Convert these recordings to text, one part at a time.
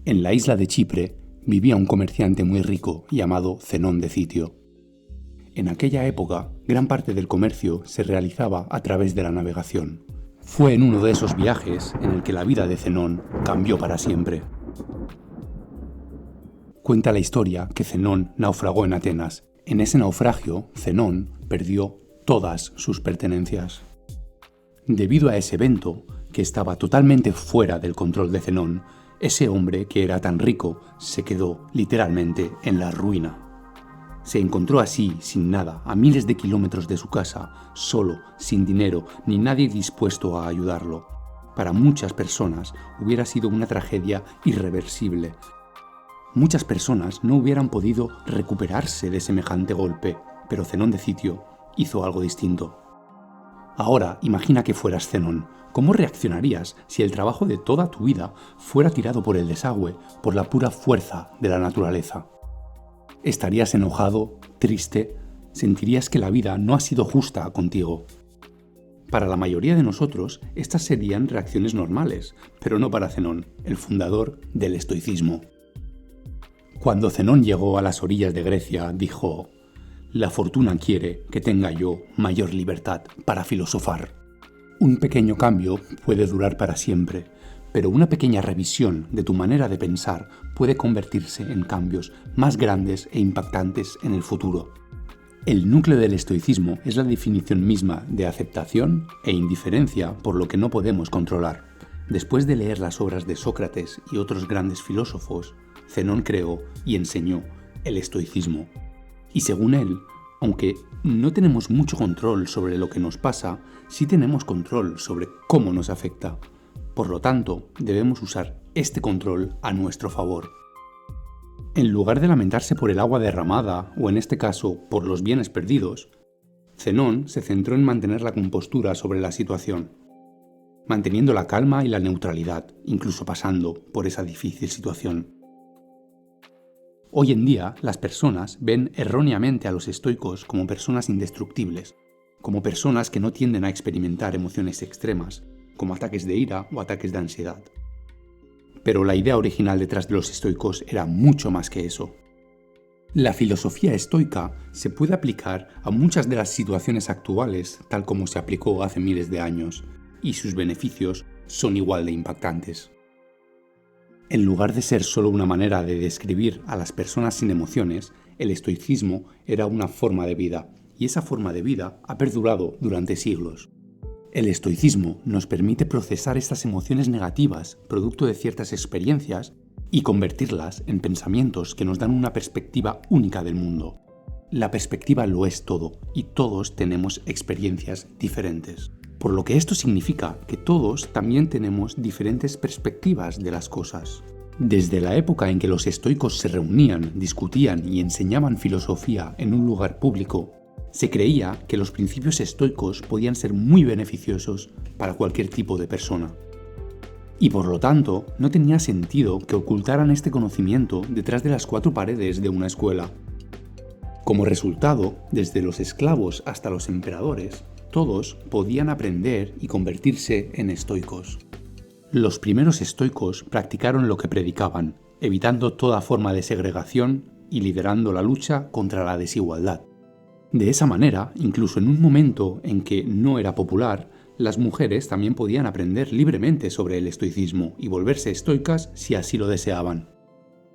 En la isla de Chipre vivía un comerciante muy rico llamado Zenón de Citio. En aquella época, gran parte del comercio se realizaba a través de la navegación. Fue en uno de esos viajes en el que la vida de Zenón cambió para siempre. Cuenta la historia que Zenón naufragó en Atenas. En ese naufragio, Zenón perdió todas sus pertenencias. Debido a ese evento, que estaba totalmente fuera del control de Zenón, ese hombre que era tan rico se quedó literalmente en la ruina. Se encontró así, sin nada, a miles de kilómetros de su casa, solo, sin dinero, ni nadie dispuesto a ayudarlo. Para muchas personas hubiera sido una tragedia irreversible. Muchas personas no hubieran podido recuperarse de semejante golpe, pero Zenón de Citio hizo algo distinto. Ahora imagina que fueras Zenón. ¿Cómo reaccionarías si el trabajo de toda tu vida fuera tirado por el desagüe por la pura fuerza de la naturaleza? ¿Estarías enojado, triste? ¿Sentirías que la vida no ha sido justa contigo? Para la mayoría de nosotros, estas serían reacciones normales, pero no para Zenón, el fundador del estoicismo. Cuando Zenón llegó a las orillas de Grecia, dijo: «La fortuna quiere que tenga yo mayor libertad para filosofar». Un pequeño cambio puede durar para siempre, pero una pequeña revisión de tu manera de pensar puede convertirse en cambios más grandes e impactantes en el futuro. El núcleo del estoicismo es la definición misma de aceptación e indiferencia por lo que no podemos controlar. Después de leer las obras de Sócrates y otros grandes filósofos, Zenón creó y enseñó el estoicismo. Y según él, aunque no tenemos mucho control sobre lo que nos pasa, sí tenemos control sobre cómo nos afecta. Por lo tanto, debemos usar este control a nuestro favor. En lugar de lamentarse por el agua derramada, o en este caso, por los bienes perdidos, Zenón se centró en mantener la compostura sobre la situación, manteniendo la calma y la neutralidad, incluso pasando por esa difícil situación. Hoy en día, las personas ven erróneamente a los estoicos como personas indestructibles, como personas que no tienden a experimentar emociones extremas, como ataques de ira o ataques de ansiedad. Pero la idea original detrás de los estoicos era mucho más que eso. La filosofía estoica se puede aplicar a muchas de las situaciones actuales tal como se aplicó hace miles de años, y sus beneficios son igual de impactantes. En lugar de ser solo una manera de describir a las personas sin emociones, el estoicismo era una forma de vida, y esa forma de vida ha perdurado durante siglos. El estoicismo nos permite procesar estas emociones negativas, producto de ciertas experiencias, y convertirlas en pensamientos que nos dan una perspectiva única del mundo. La perspectiva lo es todo, y todos tenemos experiencias diferentes. Por lo que esto significa que todos también tenemos diferentes perspectivas de las cosas. Desde la época en que los estoicos se reunían, discutían y enseñaban filosofía en un lugar público, se creía que los principios estoicos podían ser muy beneficiosos para cualquier tipo de persona. Y por lo tanto, no tenía sentido que ocultaran este conocimiento detrás de las cuatro paredes de una escuela. Como resultado, desde los esclavos hasta los emperadores, todos podían aprender y convertirse en estoicos. Los primeros estoicos practicaron lo que predicaban, evitando toda forma de segregación y liderando la lucha contra la desigualdad. De esa manera, incluso en un momento en que no era popular, las mujeres también podían aprender libremente sobre el estoicismo y volverse estoicas si así lo deseaban.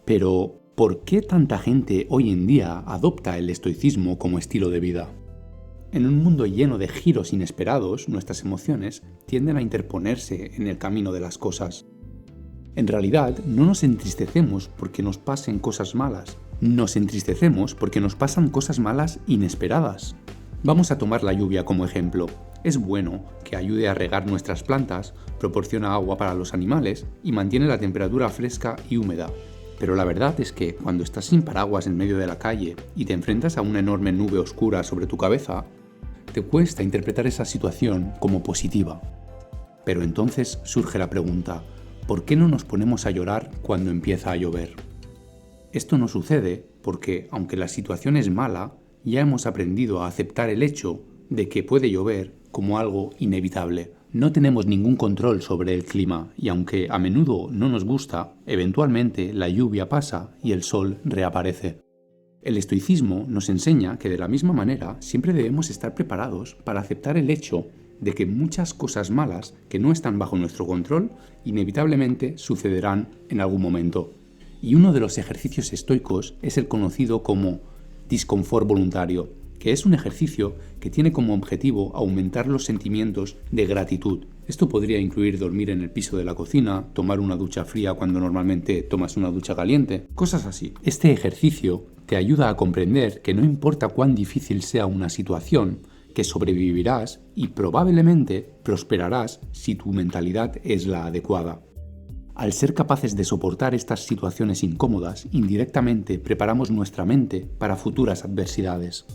Pero, ¿por qué tanta gente hoy en día adopta el estoicismo como estilo de vida? En un mundo lleno de giros inesperados, nuestras emociones tienden a interponerse en el camino de las cosas. En realidad, no nos entristecemos porque nos pasen cosas malas. Nos entristecemos porque nos pasan cosas malas inesperadas. Vamos a tomar la lluvia como ejemplo. Es bueno que ayude a regar nuestras plantas, proporciona agua para los animales y mantiene la temperatura fresca y húmeda. Pero la verdad es que cuando estás sin paraguas en medio de la calle y te enfrentas a una enorme nube oscura sobre tu cabeza, te cuesta interpretar esa situación como positiva. Pero entonces surge la pregunta: ¿por qué no nos ponemos a llorar cuando empieza a llover? Esto no sucede porque, aunque la situación es mala, ya hemos aprendido a aceptar el hecho de que puede llover como algo inevitable. No tenemos ningún control sobre el clima y aunque a menudo no nos gusta, eventualmente la lluvia pasa y el sol reaparece. El estoicismo nos enseña que de la misma manera siempre debemos estar preparados para aceptar el hecho de que muchas cosas malas que no están bajo nuestro control inevitablemente sucederán en algún momento. Y uno de los ejercicios estoicos es el conocido como disconfort voluntario, que es un ejercicio que tiene como objetivo aumentar los sentimientos de gratitud. Esto podría incluir dormir en el piso de la cocina, tomar una ducha fría cuando normalmente tomas una ducha caliente, cosas así. Este ejercicio te ayuda a comprender que no importa cuán difícil sea una situación, que sobrevivirás y probablemente prosperarás si tu mentalidad es la adecuada. Al ser capaces de soportar estas situaciones incómodas, indirectamente preparamos nuestra mente para futuras adversidades.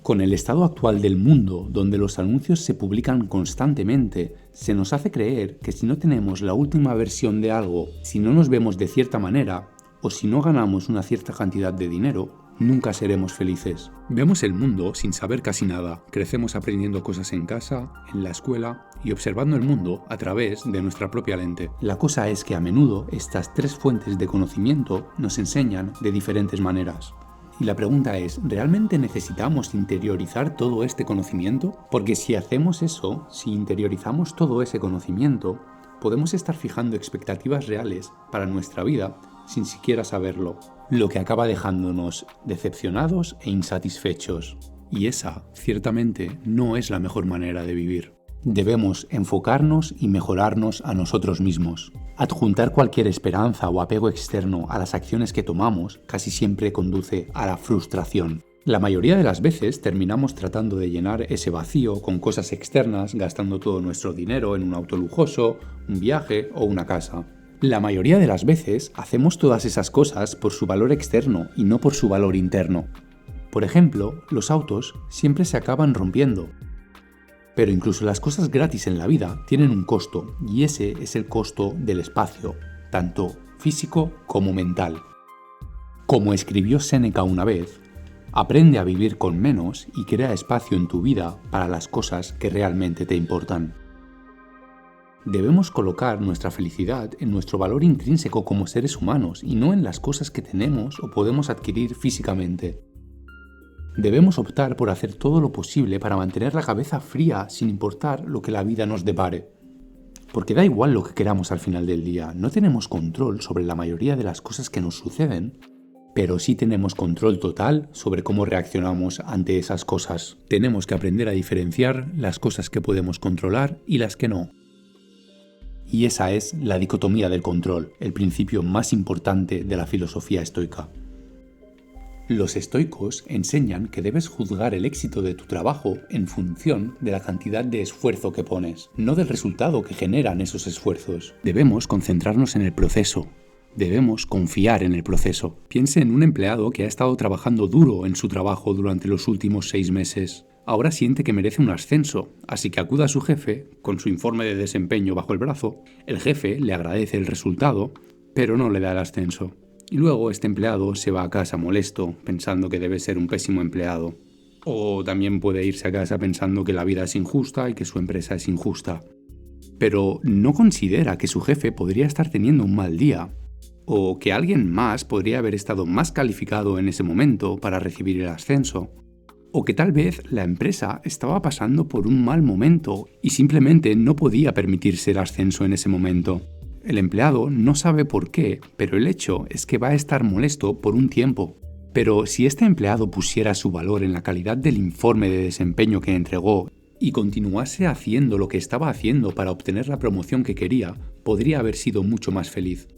Con el estado actual del mundo, donde los anuncios se publican constantemente, se nos hace creer que si no tenemos la última versión de algo, si no nos vemos de cierta manera, o si no ganamos una cierta cantidad de dinero, nunca seremos felices. Vemos el mundo sin saber casi nada, crecemos aprendiendo cosas en casa, en la escuela y observando el mundo a través de nuestra propia lente. La cosa es que a menudo estas tres fuentes de conocimiento nos enseñan de diferentes maneras. Y la pregunta es, ¿realmente necesitamos interiorizar todo este conocimiento? Porque si hacemos eso, si interiorizamos todo ese conocimiento, podemos estar fijando expectativas reales para nuestra vida sin siquiera saberlo, lo que acaba dejándonos decepcionados e insatisfechos. Y esa, ciertamente, no es la mejor manera de vivir. Debemos enfocarnos y mejorarnos a nosotros mismos. Adjuntar cualquier esperanza o apego externo a las acciones que tomamos casi siempre conduce a la frustración. La mayoría de las veces terminamos tratando de llenar ese vacío con cosas externas, gastando todo nuestro dinero en un auto lujoso, un viaje o una casa. La mayoría de las veces hacemos todas esas cosas por su valor externo y no por su valor interno. Por ejemplo, los autos siempre se acaban rompiendo. Pero incluso las cosas gratis en la vida tienen un costo, y ese es el costo del espacio, tanto físico como mental. Como escribió Séneca una vez, aprende a vivir con menos y crea espacio en tu vida para las cosas que realmente te importan. Debemos colocar nuestra felicidad en nuestro valor intrínseco como seres humanos y no en las cosas que tenemos o podemos adquirir físicamente. Debemos optar por hacer todo lo posible para mantener la cabeza fría sin importar lo que la vida nos depare. Porque da igual lo que queramos al final del día, no tenemos control sobre la mayoría de las cosas que nos suceden, pero sí tenemos control total sobre cómo reaccionamos ante esas cosas. Tenemos que aprender a diferenciar las cosas que podemos controlar y las que no. Y esa es la dicotomía del control, el principio más importante de la filosofía estoica. Los estoicos enseñan que debes juzgar el éxito de tu trabajo en función de la cantidad de esfuerzo que pones, no del resultado que generan esos esfuerzos. Debemos concentrarnos en el proceso. Debemos confiar en el proceso. Piense en un empleado que ha estado trabajando duro en su trabajo durante los últimos 6 meses. Ahora siente que merece un ascenso, así que acude a su jefe con su informe de desempeño bajo el brazo. El jefe le agradece el resultado, pero no le da el ascenso. Y luego este empleado se va a casa molesto, pensando que debe ser un pésimo empleado. O también puede irse a casa pensando que la vida es injusta y que su empresa es injusta. Pero no considera que su jefe podría estar teniendo un mal día, o que alguien más podría haber estado más calificado en ese momento para recibir el ascenso, o que tal vez la empresa estaba pasando por un mal momento y simplemente no podía permitirse el ascenso en ese momento. El empleado no sabe por qué, pero el hecho es que va a estar molesto por un tiempo. Pero si este empleado pusiera su valor en la calidad del informe de desempeño que entregó y continuase haciendo lo que estaba haciendo para obtener la promoción que quería, podría haber sido mucho más feliz.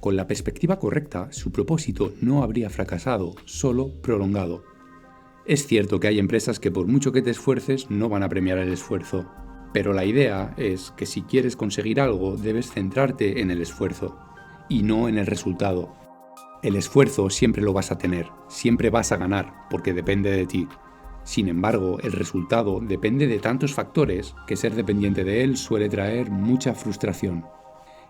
Con la perspectiva correcta, su propósito no habría fracasado, solo prolongado. Es cierto que hay empresas que por mucho que te esfuerces no van a premiar el esfuerzo. Pero la idea es que si quieres conseguir algo, debes centrarte en el esfuerzo y no en el resultado. El esfuerzo siempre lo vas a tener, siempre vas a ganar, porque depende de ti. Sin embargo, el resultado depende de tantos factores que ser dependiente de él suele traer mucha frustración.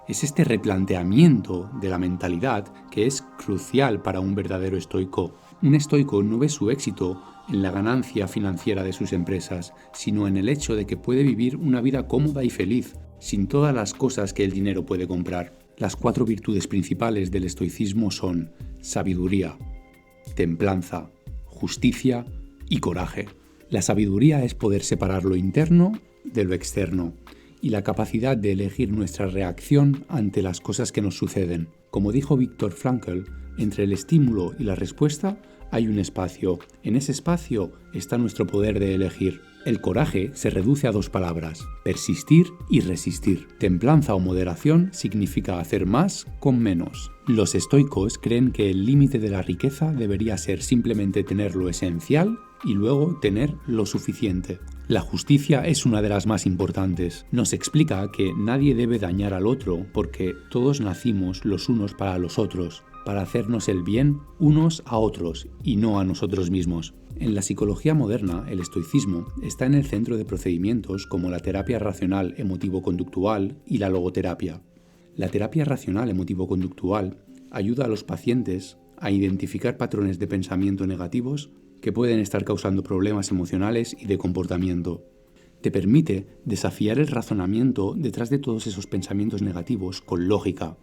Es este replanteamiento de la mentalidad que es crucial para un verdadero estoico. Un estoico no ve su éxito en la ganancia financiera de sus empresas, sino en el hecho de que puede vivir una vida cómoda y feliz, sin todas las cosas que el dinero puede comprar. Las 4 virtudes principales del estoicismo son sabiduría, templanza, justicia y coraje. La sabiduría es poder separar lo interno de lo externo y la capacidad de elegir nuestra reacción ante las cosas que nos suceden. Como dijo Viktor Frankl, entre el estímulo y la respuesta hay un espacio. En ese espacio está nuestro poder de elegir. El coraje se reduce a 2 palabras: persistir y resistir. Templanza o moderación significa hacer más con menos. Los estoicos creen que el límite de la riqueza debería ser simplemente tener lo esencial y luego tener lo suficiente. La justicia es una de las más importantes. Nos explica que nadie debe dañar al otro porque todos nacimos los unos para los otros, para hacernos el bien unos a otros y no a nosotros mismos. En la psicología moderna, el estoicismo está en el centro de procedimientos como la terapia racional emotivo-conductual y la logoterapia. La terapia racional emotivo-conductual ayuda a los pacientes a identificar patrones de pensamiento negativos que pueden estar causando problemas emocionales y de comportamiento. Te permite desafiar el razonamiento detrás de todos esos pensamientos negativos con lógica.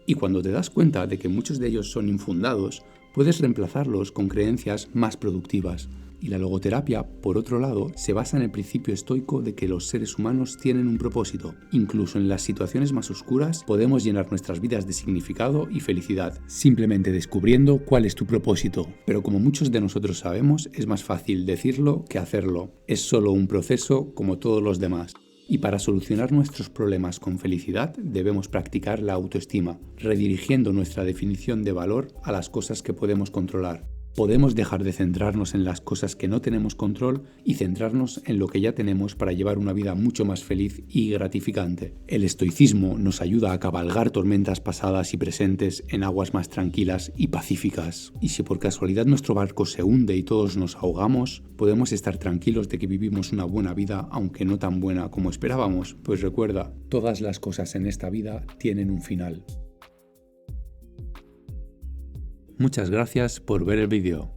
Y cuando te das cuenta de que muchos de ellos son infundados, puedes reemplazarlos con creencias más productivas. Y la logoterapia, por otro lado, se basa en el principio estoico de que los seres humanos tienen un propósito. Incluso en las situaciones más oscuras podemos llenar nuestras vidas de significado y felicidad, simplemente descubriendo cuál es tu propósito. Pero como muchos de nosotros sabemos, es más fácil decirlo que hacerlo. Es solo un proceso como todos los demás. Y para solucionar nuestros problemas con felicidad debemos practicar la autoestima, redirigiendo nuestra definición de valor a las cosas que podemos controlar. Podemos dejar de centrarnos en las cosas que no tenemos control y centrarnos en lo que ya tenemos para llevar una vida mucho más feliz y gratificante. El estoicismo nos ayuda a cabalgar tormentas pasadas y presentes en aguas más tranquilas y pacíficas. Y si por casualidad nuestro barco se hunde y todos nos ahogamos, podemos estar tranquilos de que vivimos una buena vida, aunque no tan buena como esperábamos. Pues recuerda, todas las cosas en esta vida tienen un final. Muchas gracias por ver el vídeo.